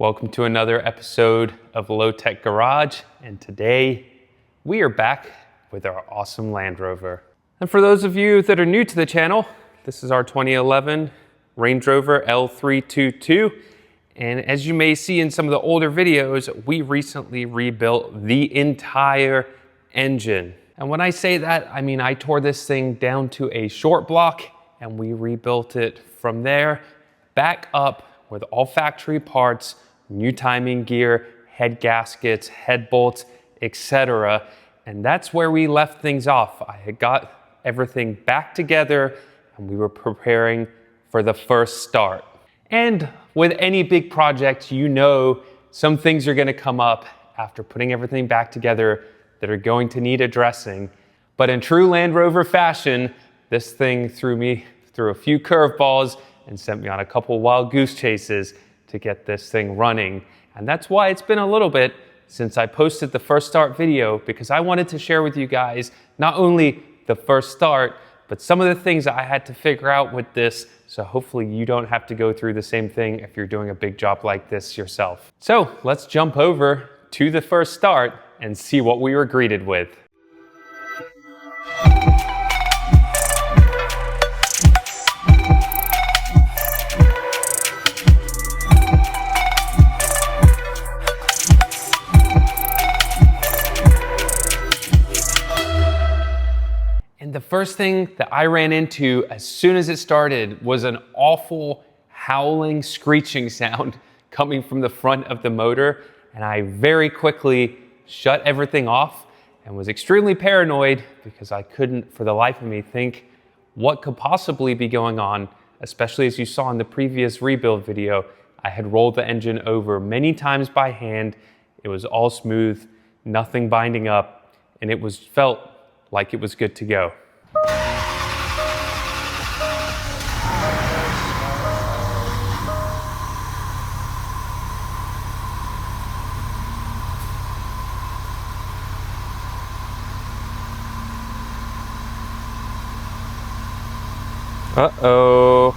Welcome to another episode of Low Tech Garage, and today we are back with our awesome Land Rover. And for those of you that are new to the channel, this is our 2011 Land Rover L322, and as you may see in some of the older videos, we recently rebuilt the entire engine. And when I say that, I mean I tore this thing down to a short block and we rebuilt it from there back up with all factory parts, new timing gear, head gaskets, head bolts, etc. And that's where we left things off. I had got everything back together and we were preparing for the first start. And with any big project, you know some things are gonna come up after putting everything back together that are going to need addressing. But in true Land Rover fashion, this thing threw me through a few curveballs and sent me on a couple wild goose chases to get this thing running. And that's why it's been a little bit since I posted the first start video, because I wanted to share with you guys not only the first start, but some of the things I had to figure out with this, so hopefully you don't have to go through the same thing if you're doing a big job like this yourself. So let's jump over to the first start and see what we were greeted with. And the first thing that I ran into as soon as it started was an awful howling, screeching sound coming from the front of the motor. And I very quickly shut everything off and was extremely paranoid because I couldn't for the life of me think what could possibly be going on, especially as you saw in the previous rebuild video. I had rolled the engine over many times by hand. It was all smooth, nothing binding up, and it felt like it was good to go. Uh-oh.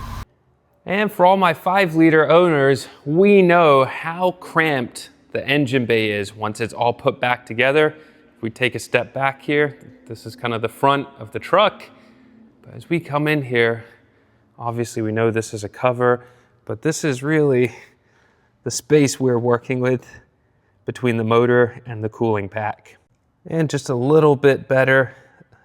And for all my 5-liter owners, we know how cramped the engine bay is once it's all put back together. If we take a step back here, this is kind of the front of the truck. But as we come in here, obviously we know this is a cover, but this is really the space we're working with between the motor and the cooling pack. And just a little bit better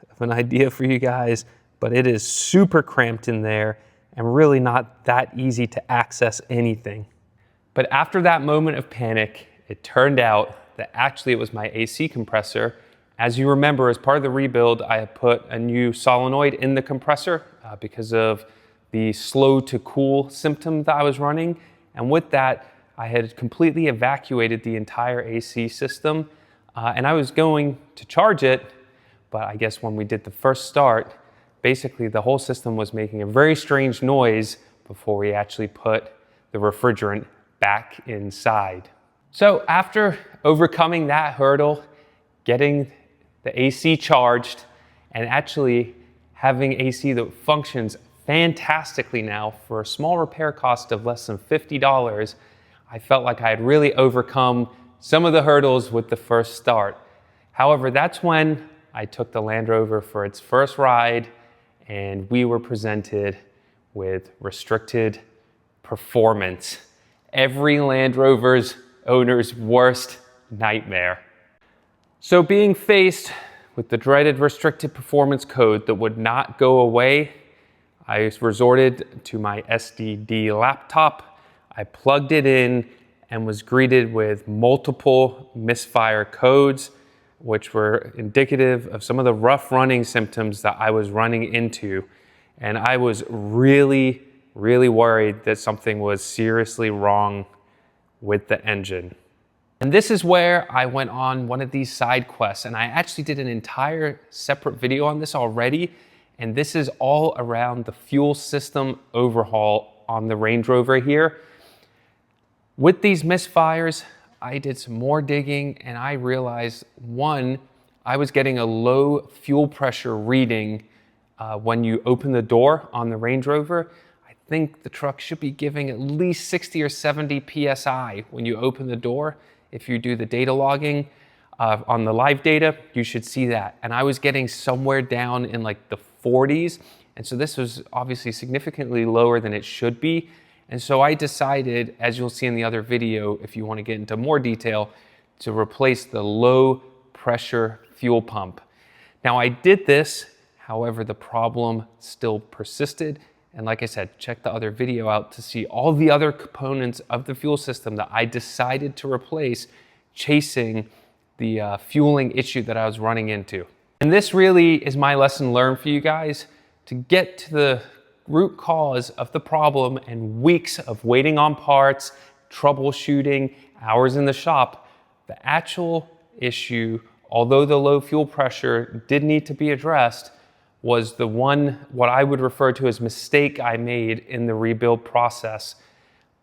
of an idea for you guys, but it is super cramped in there and really not that easy to access anything. But after that moment of panic, it turned out that actually it was my AC compressor. As you remember, as part of the rebuild, I had put a new solenoid in the compressor because of the slow to cool symptom that I was running. And with that, I had completely evacuated the entire AC system. And I was going to charge it, but I guess when we did the first start, basically the whole system was making a very strange noise before we actually put the refrigerant back inside. So after overcoming that hurdle, getting the AC charged, and actually having AC that functions fantastically now for a small repair cost of less than $50, I felt like I had really overcome some of the hurdles with the first start. However, that's when I took the Land Rover for its first ride, and we were presented with restricted performance. Every Land Rover's owner's worst nightmare. So being faced with the dreaded restricted performance code that would not go away, I resorted to my SDD laptop. I plugged it in and was greeted with multiple misfire codes, which were indicative of some of the rough running symptoms that I was running into. And I was really, really worried that something was seriously wrong with the engine. And this is where I went on one of these side quests, and I actually did an entire separate video on this already, and this is all around the fuel system overhaul on the Range Rover here. With these misfires, I did some more digging and I realized, one, I was getting a low fuel pressure reading when you open the door on the Range Rover. I think the truck should be giving at least 60 or 70 PSI when you open the door. If you do the data logging on the live data, you should see that. And I was getting somewhere down in like the 40s. And so this was obviously significantly lower than it should be. And so I decided, as you'll see in the other video, if you want to get into more detail, to replace the low pressure fuel pump. Now I did this, however, the problem still persisted. And like I said, check the other video out to see all the other components of the fuel system that I decided to replace, chasing the fueling issue that I was running into. And this really is my lesson learned for you guys, to get to the root cause of the problem and weeks of waiting on parts, troubleshooting, hours in the shop. The actual issue, although the low fuel pressure did need to be addressed, was the one, what I would refer to as mistake I made in the rebuild process.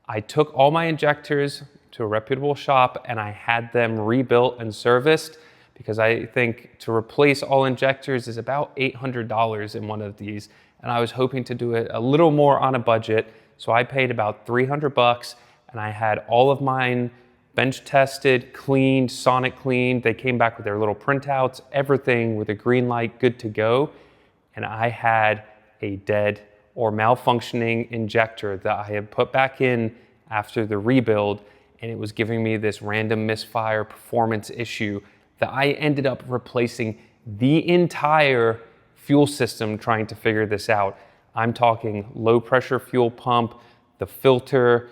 I took all my injectors to a reputable shop and I had them rebuilt and serviced, because I think to replace all injectors is about $800 in one of these. And I was hoping to do it a little more on a budget. So I paid about 300 bucks and I had all of mine bench tested, cleaned, sonic cleaned. They came back with their little printouts, everything with a green light, good to go. And I had a dead or malfunctioning injector that I had put back in after the rebuild, and it was giving me this random misfire performance issue that I ended up replacing the entire fuel system trying to figure this out. I'm talking low pressure fuel pump, the filter,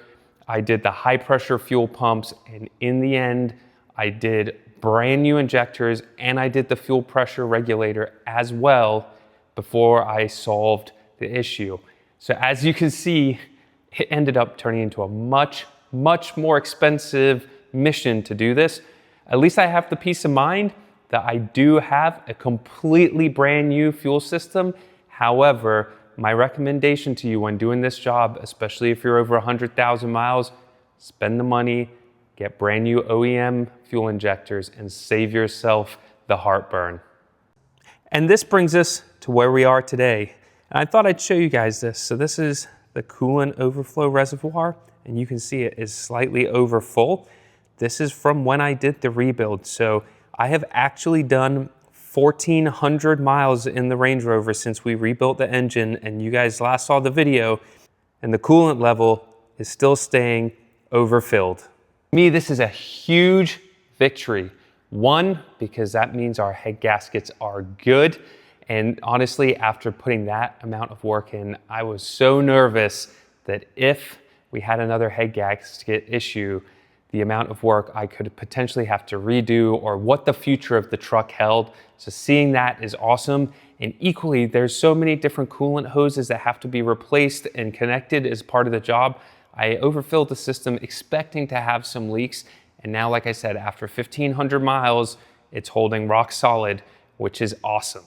I did the high pressure fuel pumps, and in the end, I did brand new injectors and I did the fuel pressure regulator as well before I solved the issue. So as you can see, it ended up turning into a much more expensive mission to do this. At least I have the peace of mind that I do have a completely brand new fuel system. However, my recommendation to you when doing this job, especially if you're over 100,000 miles, spend the money, get brand new OEM fuel injectors, and save yourself the heartburn. And this brings us to where we are today. And I thought I'd show you guys this. So this is the coolant overflow reservoir, and you can see it is slightly over full. This is from when I did the rebuild. So I have actually done 1,400 miles in the Range Rover since we rebuilt the engine, and you guys last saw the video, and the coolant level is still staying overfilled. To me, this is a huge victory. One, because that means our head gaskets are good. And honestly, after putting that amount of work in, I was so nervous that if we had another head gasket issue, the amount of work I could potentially have to redo, or what the future of the truck held. So seeing that is awesome. And equally, there's so many different coolant hoses that have to be replaced and connected as part of the job. I overfilled the system expecting to have some leaks. And now, like I said, after 1,500 miles, it's holding rock solid, which is awesome.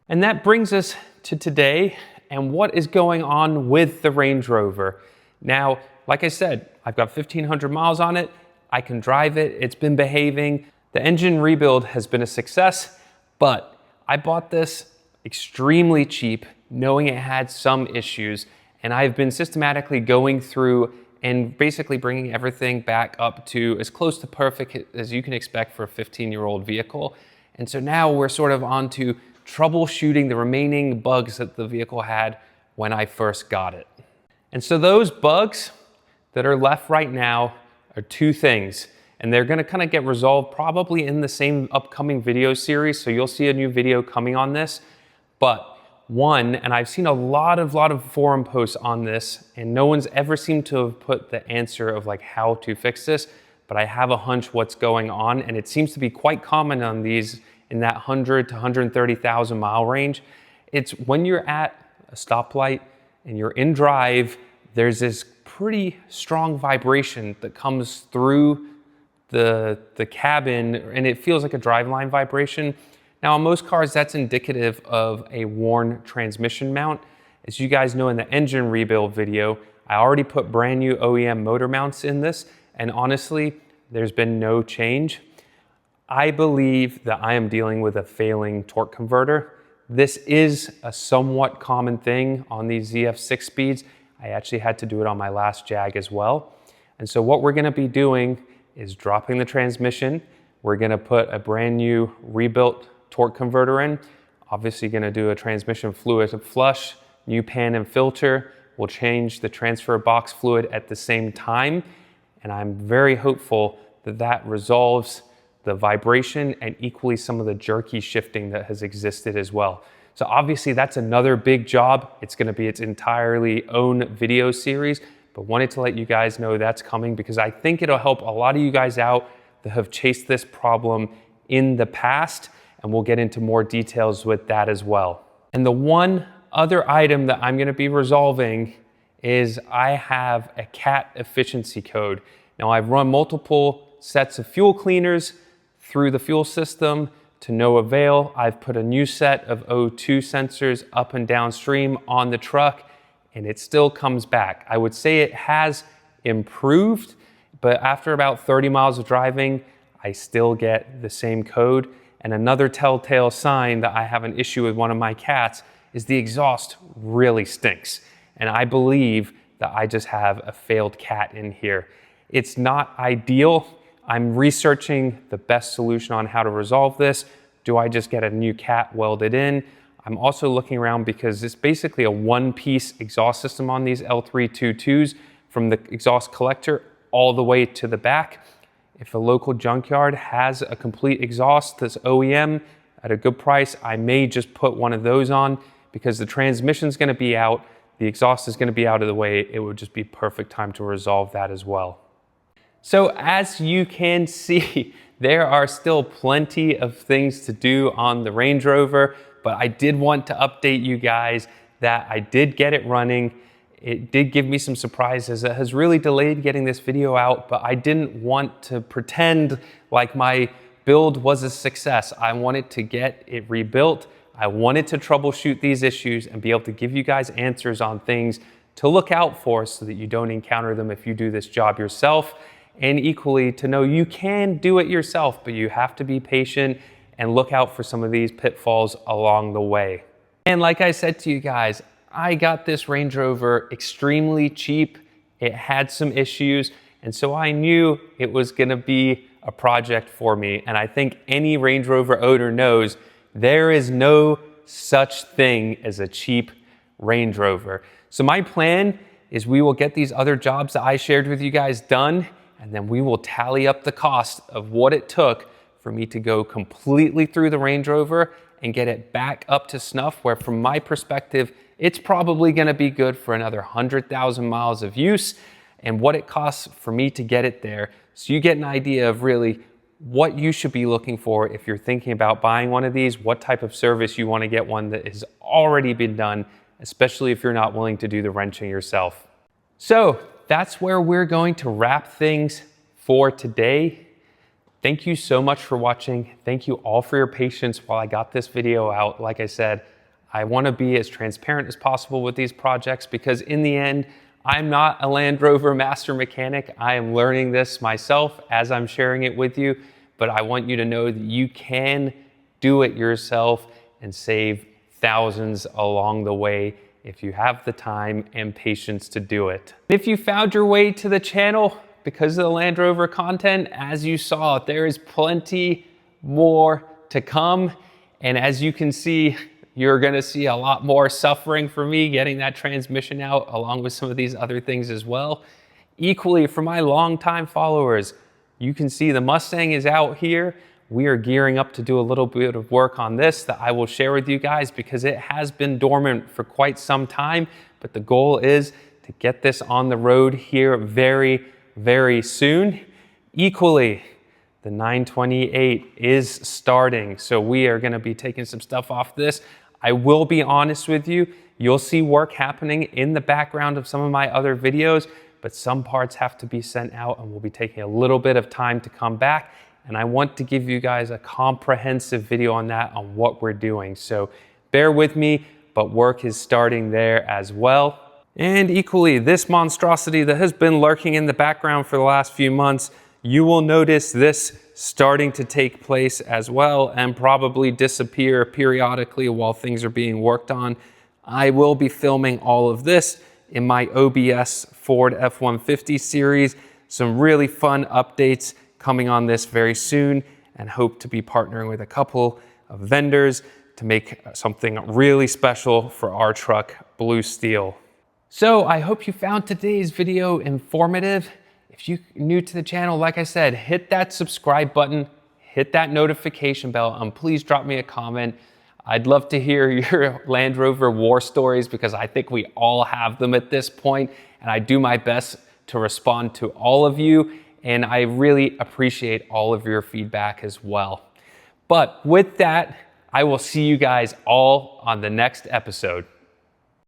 And that brings us to today and what is going on with the Range Rover. Now, like I said, I've got 1,500 miles on it. I can drive it. It's been behaving. The engine rebuild has been a success, but I bought this extremely cheap, knowing it had some issues. And I've been systematically going through and basically bringing everything back up to as close to perfect as you can expect for a 15-year-old vehicle. And so now we're sort of on to troubleshooting the remaining bugs that the vehicle had when I first got it. And so those bugs that are left right now are two things, and they're gonna kind of get resolved probably in the same upcoming video series, so you'll see a new video coming on this. But one, and I've seen a lot of forum posts on this, and no one's ever seemed to have put the answer of like how to fix this, but I have a hunch what's going on, and it seems to be quite common on these in that 100 to 130,000 mile range. It's when you're at a stoplight and you're in drive, there's this pretty strong vibration that comes through the cabin, and it feels like a driveline vibration. Now, on most cars, that's indicative of a worn transmission mount. As you guys know in the engine rebuild video, I already put brand new OEM motor mounts in this, and honestly, there's been no change. I believe that I am dealing with a failing torque converter. This is a somewhat common thing on these ZF6 speeds. I actually had to do it on my last Jag as well. And so what we're gonna be doing is dropping the transmission. We're gonna put a brand new rebuilt torque converter in. Obviously gonna do a transmission fluid flush, new pan and filter. We'll change the transfer box fluid at the same time. And I'm very hopeful that that resolves the vibration and equally some of the jerky shifting that has existed as well. So obviously that's another big job. It's gonna be its entirely own video series, but wanted to let you guys know that's coming because I think it'll help a lot of you guys out that have chased this problem in the past, and we'll get into more details with that as well. And the one other item that I'm gonna be resolving is I have a CAT efficiency code. Now I've run multiple sets of fuel cleaners through the fuel system to no avail. I've put a new set of O2 sensors up and downstream on the truck, and it still comes back. I would say it has improved, but after about 30 miles of driving, I still get the same code. And another telltale sign that I have an issue with one of my cats is the exhaust really stinks. And I believe that I just have a failed cat in here. It's not ideal. I'm researching the best solution on how to resolve this. Do I just get a new cat welded in? I'm also looking around because it's basically a one-piece exhaust system on these L322s from the exhaust collector all the way to the back. If a local junkyard has a complete exhaust that's OEM at a good price, I may just put one of those on because the transmission's gonna be out, the exhaust is gonna be out of the way. It would just be perfect time to resolve that as well. So as you can see, there are still plenty of things to do on the Range Rover, but I did want to update you guys that I did get it running. It did give me some surprises. It has really delayed getting this video out, but I didn't want to pretend like my build was a success. I wanted to get it rebuilt. I wanted to troubleshoot these issues and be able to give you guys answers on things to look out for so that you don't encounter them if you do this job yourself. And equally to know you can do it yourself, but you have to be patient and look out for some of these pitfalls along the way. And like I said to you guys, I got this Range Rover extremely cheap. It had some issues, and so I knew it was gonna be a project for me. And I think any Range Rover owner knows there is no such thing as a cheap Range Rover. So my plan is we will get these other jobs that I shared with you guys done, and then we will tally up the cost of what it took for me to go completely through the Range Rover and get it back up to snuff, where from my perspective, it's probably gonna be good for another 100,000 miles of use, and what it costs for me to get it there. So you get an idea of really what you should be looking for if you're thinking about buying one of these, what type of service you wanna get one that has already been done, especially if you're not willing to do the wrenching yourself. So that's where we're going to wrap things for today. Thank you so much for watching. Thank you all for your patience while I got this video out. Like I said, I want to be as transparent as possible with these projects because in the end, I'm not a Land Rover master mechanic. I am learning this myself as I'm sharing it with you, but I want you to know that you can do it yourself and save thousands along the way if you have the time and patience to do it. If you found your way to the channel because of the Land Rover content, as you saw, there is plenty more to come. And as you can see, you're gonna see a lot more suffering for me getting that transmission out, along with some of these other things as well. Equally, for my longtime followers, you can see the Mustang is out here. We are gearing up to do a little bit of work on this that I will share with you guys because it has been dormant for quite some time, but the goal is to get this on the road here very, very soon. Equally, the 928 is starting, so we are gonna be taking some stuff off this. I will be honest with you, you'll see work happening in the background of some of my other videos, but some parts have to be sent out and we'll be taking a little bit of time to come back. And I want to give you guys a comprehensive video on that, on what we're doing. So bear with me, but work is starting there as well. And equally, this monstrosity that has been lurking in the background for the last few months, you will notice this starting to take place as well and probably disappear periodically while things are being worked on. I will be filming all of this in my OBS Ford F-150 series. Some really fun updates coming on this very soon, and hope to be partnering with a couple of vendors to make something really special for our truck, Blue Steel. So I hope you found today's video informative. If you're new to the channel, like I said, hit that subscribe button, hit that notification bell, and please drop me a comment. I'd love to hear your Land Rover war stories, because I think we all have them at this point, and I do my best to respond to all of you, and I really appreciate all of your feedback as well. But with that, I will see you guys all on the next episode.